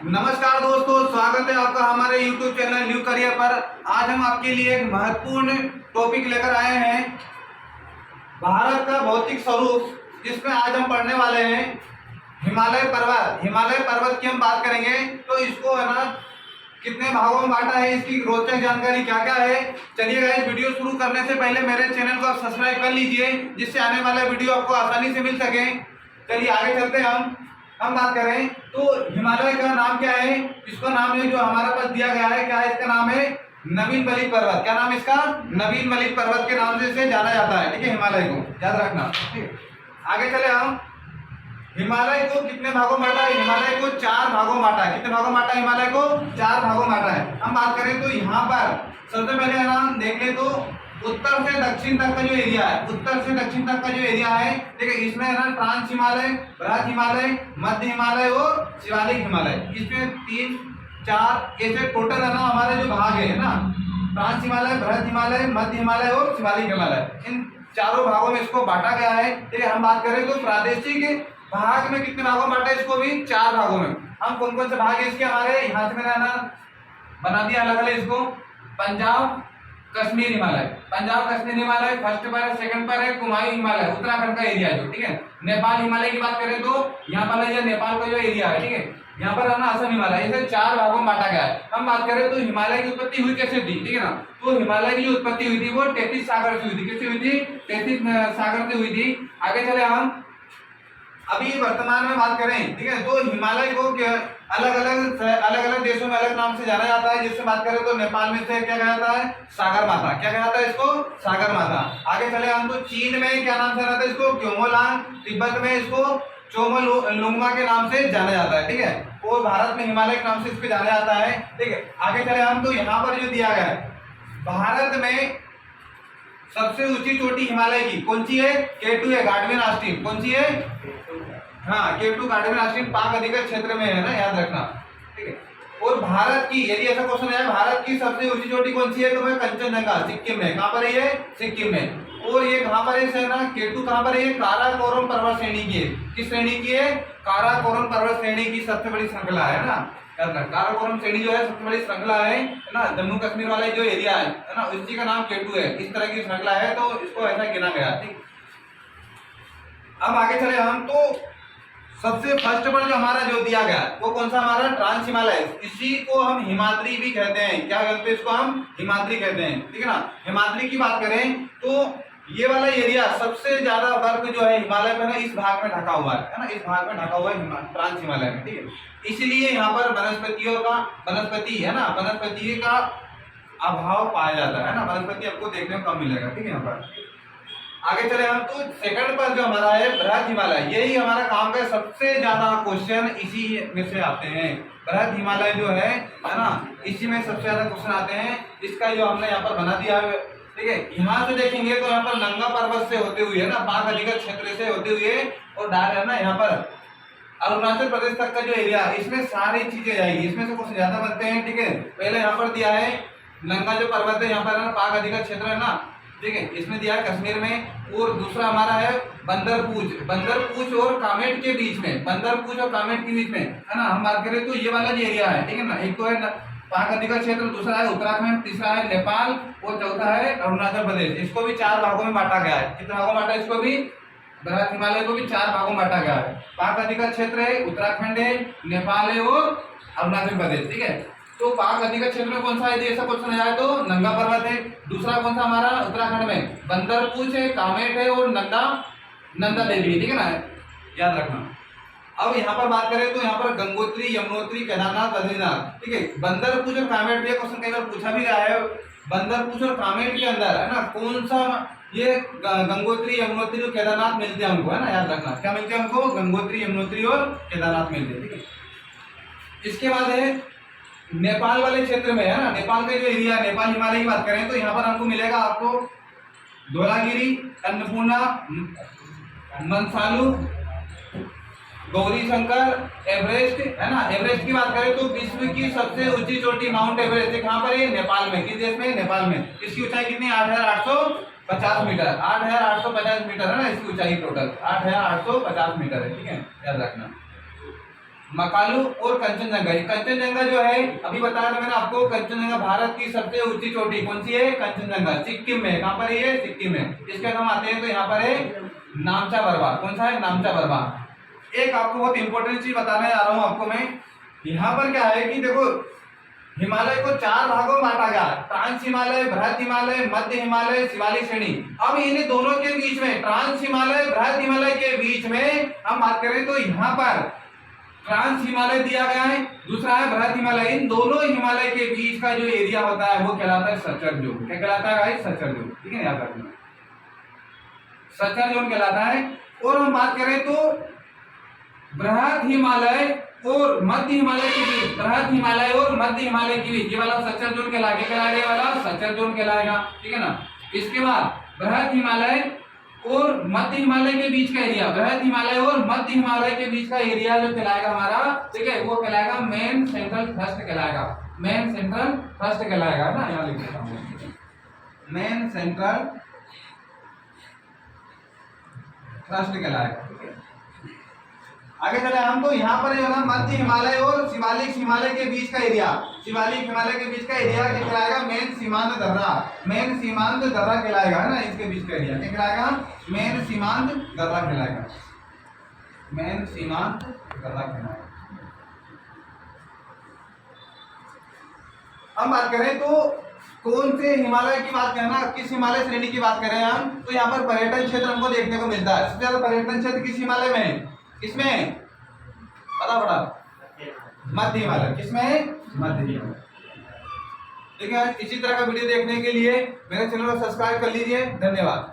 नमस्कार दोस्तों, स्वागत है आपका हमारे YouTube चैनल न्यू करियर पर। आज हम आपके लिए एक महत्वपूर्ण टॉपिक लेकर आए हैं, भारत का भौतिक स्वरूप, जिसमें आज हम पढ़ने वाले हैं हिमालय पर्वत। हिमालय पर्वत की हम बात करेंगे तो इसको है ना कितने भागों में बांटा है, इसकी रोचक जानकारी क्या क्या है। चलिए गाइस, वीडियो शुरू करने से पहले मेरे चैनल को आप सब्सक्राइब कर लीजिए, जिससे आने वाला वीडियो आपको आसानी से मिल सके। चलिए आगे चलते हैं। हम बात करें तो हिमालय का नाम क्या है। इसका नाम है जो हमारे पास दिया गया है, क्या है इसका नाम है नवीन मलिक पर्वत। क्या नाम है इसका? नवीन मलिक पर्वत के नाम से इसे जाना जाता है। ठीक है, हिमालय को याद रखना। ठीक है, आगे चले हम। हिमालय को कितने भागों में बांटा है? हिमालय को 4 भागों में बांटा है। कितने भागों में बांटा है? हिमालय को 4 भागों में बांटा है। हम बात करें तो यहाँ पर सबसे पहले नाम देख ले तो उत्तर से दक्षिण तक का जो एरिया है, उत्तर से दक्षिण तक का जो एरिया है, ठीक है, इसमें है ना ट्रांस हिमालय, बृहद हिमालय, मध्य हिमालय और शिवालिक हिमालय। इसमें 3 4 ऐसे टोटल है ना हमारे जो भाग है ना, ट्रांस हिमालय, बृहद हिमालय, मध्य हिमालय और शिवालिक हिमालय। इन चारों भागों में इसको बांटा गया है। ठीक है, हम बात करें तो प्रादेशिक भाग में कितने भागों में बांटा है इसको भी? 4 भागों में। हम कौन कौन से भाग है इसके? हमारे यहाँ से मैंने ना बना दिया अलग अलग इसको। पंजाब कश्मीर हिमालय, पंजाब कश्मीर हिमालय फर्स्ट पर है, सेकंड पर है कुमायूं हिमालय, उत्तराखंड का एरिया जो। ठीक है, नेपाल हिमालय की बात करें तो यहाँ पर है नेपाल का जो एरिया है। ठीक है, यहाँ पर है ना असम हिमालय। इसे 4 भागों में बांटा गया है। हम बात करें तो हिमालय की उत्पत्ति हुई कैसे थी? ठीक है ना, तो हिमालय की जो उत्पत्ति हुई थी वो तैतीस सागर से हुई थी। किससे हुई थी? 33 सागर से हुई थी। आगे चले हम अभी वर्तमान में बात करें, ठीक है, तो हिमालय को अलग अलग देशों में अलग नाम से जाना जाता है। जिससे बात करें तो नेपाल में से क्या कहा जाता है? सागर माथा। क्या कहा जाता है इसको? सागर माथा। आगे चले हम तो चीन में क्या नाम से जाना था इसको? क्योमोलांग। तिब्बत में इसको चोमोलुंगमा के नाम से जाना जाता है। ठीक है, और भारत में हिमालय के नाम से इसको जाना जाता है। ठीक है, आगे चले हम तो यहाँ पर जो दिया गया है, भारत में सबसे ऊंची चोटी हिमालय की कौन सी है? K2 है, गार्डविन ऑस्टिन। कौन सी है? हाँ, K2 गार्डविन ऑस्टिन पाक अधिकृत क्षेत्र में है ना, याद रखना। ठीक है, और भारत की यदि ऐसा क्वेश्चन है, भारत की सबसे ऊंची चोटी कौन सी है? तो मैं कंचनजंगा, सिक्किम में। कहाँ पर है ये? सिक्किम में। और ये कहाँ पर है ना, K2 कहाँ पर है? ये काराकोरम पर्वत श्रेणी की है। किस श्रेणी की है? काराकोरम पर्वत श्रेणी की सबसे बड़ी श्रृंखला है ना। काराकोरम श्रेणी जो है सबसे बड़ी श्रृंखला है ना, जम्मू कश्मीर वाला जो एरिया है ना, उसी का नाम K2 है। इस तरह की श्रृंखला है तो इसको ऐसा गिना गया। ठीक, अब आगे चले हम तो सबसे फर्स्ट पर जो हमारा जो दिया गया वो कौन सा? हमारा ट्रांस हिमालय। इसी को हम हिमाद्री भी कहते हैं। क्या कहते हैं इसको? हम हिमाद्री कहते हैं। ठीक है ना, हिमाद्री की बात करें तो ये वाला एरिया सबसे ज्यादा बर्फ जो है हिमालय में ना इस भाग में ढका हुआ है ना, इस भाग में ढका हुआ है ट्रांस हिमालय में। ठीक है, इसलिए यहाँ पर वनस्पति है ना, वनस्पति का अभाव पाया जाता है ना, वनस्पति आपको देखने को कम मिलेगा। ठीक है, यहाँ पर आगे चले हम तो सेकंड पर जो हमारा है बृहद हिमालय। यही हमारा काम का सबसे ज्यादा क्वेश्चन इसी में से आते हैं। बृहद हिमालय जो है ना, इसी में सबसे ज्यादा क्वेश्चन आते हैं। इसका जो हमने यहाँ पर बना दिया है, ठीक है, यहाँ से देखेंगे तो यहाँ पर नंगा पर्वत से होते हुए है ना, पाक अधिकृत क्षेत्र से होते हुए और डाल है ना यहाँ पर अरुणाचल प्रदेश तक का जो एरिया, इसमें सारी चीजें जाएगी। इसमें से कुछ ज्यादा बनते हैं। ठीक है, पहले यहाँ पर दिया है नंगा जो पर्वत है, यहाँ पर है ना पाक अधिकृत क्षेत्र है ना। ठीक है, इसमें दिया है कश्मीर में। और दूसरा हमारा है बंदरपूछ और कामेट के बीच में, बंदरपूछ और कामेट के बीच में है ना। हम बात करें तो ये वाला जो एरिया है, ठीक है ना, एक तो है पाक अधिकृत क्षेत्र, दूसरा है उत्तराखंड, तीसरा है नेपाल और चौथा है अरुणाचल प्रदेश। इसको भी 4 भागों में बांटा गया है। कितने भागों में बांटा है इसको भी? बृहद हिमालय को भी 4 भागों में बांटा गया है। पाक अधिकृत क्षेत्र है, उत्तराखंड है, नेपाल है और अरुणाचल प्रदेश। ठीक है, तो पाक अधिकृत क्षेत्र में कौन सा है? ऐसा क्वेश्चन आया तो नंगा पर्वत है। दूसरा कौन सा हमारा? उत्तराखंड में बंदरपूछ है, कामेट है और नंदा देवी। ठीक है ना, याद रखना। अब यहाँ पर बात करें तो यहाँ पर गंगोत्री, यमुनोत्री, केदारनाथ, बद्रीनाथ। ठीक है, बंदरपूछ और कामेट, ये क्वेश्चन कई बार पूछा भी गया है। बंदरपूछ और कामेट के अंदर है ना कौन सा ये गंगोत्री, यमुनोत्री और केदारनाथ मिलते हैं हमको, है ना, याद रखना। क्या मिलते हैं हमको? गंगोत्री, यमुनोत्री और केदारनाथ मिलते हैं। ठीक है, इसके बाद है नेपाल वाले क्षेत्र में है ना, नेपाल का जो एरिया है, नेपाल हिमालय की बात करें तो यहाँ पर हमको मिलेगा आपको धौलागिरी, अन्नपूर्णा, मंसालू, गौरी शंकर, एवरेस्ट है ना। एवरेस्ट की बात करें तो विश्व की सबसे ऊंची चोटी माउंट एवरेस्ट कहाँ पर है? नेपाल में। किस देश में? नेपाल में। इसकी ऊंचाई कितनी? 8,850 मीटर। 8,850 मीटर है ना इसकी ऊंचाई टोटल, 8,850 मीटर है। ठीक है, याद रखना। मकालू और कंचनजंगा। कंचनजंगा जो है अभी बताया था मैंने आपको, कंचनजंगा भारत की सबसे ऊंची चोटी कौन सी है? कंचनजंगा। सिक्किम में, कहां पर है ये? सिक्किम में। इसके हम आते हैं तो यहाँ पर है नामचा बरवा। कौन सा है? नामचा बरवा। एक आपको बहुत इंपॉर्टेंट चीज बताने जा रहा हूं आपको मैं। यहाँ पर क्या है कि देखो हिमालय को 4 भागों में बांटा गया, ट्रांस हिमालय, बृहद हिमालय, मध्य हिमालय, शिवालिक श्रेणी। अब इन दोनों के बीच में, ट्रांस हिमालय बृहद हिमालय के बीच में हम बात करें तो यहाँ पर ट्रांस हिमालय दिया गया है, दूसरा है बृहद हिमालय। इन दोनों हिमालय के बीच का जो एरिया होता है वो कहलाता है सचर जोन। क्या कहलाता है भाई? Suture zone. ठीक है, याद रखना, सचर जोन कहलाता है। और हम बात करें तो बृहद हिमालय और मध्य हिमालय के बीच, बृहद हिमालय और मध्य हिमालय के बीच ये वाला सचर जोन कहलाएगा, ये वाला सचर जोन कहलाएगा। ठीक है ना। इसके बाद बृहद हिमालय और मध्य हिमालय के बीच का एरिया, बृहद हिमालय और मध्य हिमालय के बीच का एरिया जो कहलाएगा हमारा, ठीक है, वो कहलाएगा मेन सेंट्रल थ्रस्ट कहलाएगा। मेन सेंट्रल थ्रस्ट कहलाएगा ना, यहाँ लिख देता हूँ, मेन सेंट्रल थ्रस्ट कहलाएगा। आगे चले हम तो यहाँ पर जो है ना मध्य हिमालय और शिवालिक हिमालय के बीच का एरिया, शिवालिक हिमालय के बीच का एरिया क्या कहलाएगा? मेन सीमांत दर्रा। मेन सीमांत दर्रा कहलाएगा, है ना। इसके बीच का एरिया क्या कहलाएगा? मेन सीमांत दर्रा कहलाएगा। मेन सीमांत दर्रा कहलाएगा। हम बात करें तो कौन से हिमालय की बात करें ना, किस हिमालय श्रेणी की बात करें हम, तो यहाँ पर पर्यटन क्षेत्र हमको देखने को मिलता है। सबसे ज्यादा पर्यटन क्षेत्र किस हिमालय में है? किसमें? पता पड़ा? मध्य हिमालय। किसमें? मध्य हिमालय। ठीक है, इसी तरह का वीडियो देखने के लिए मेरे चैनल को सब्सक्राइब कर लीजिए। धन्यवाद।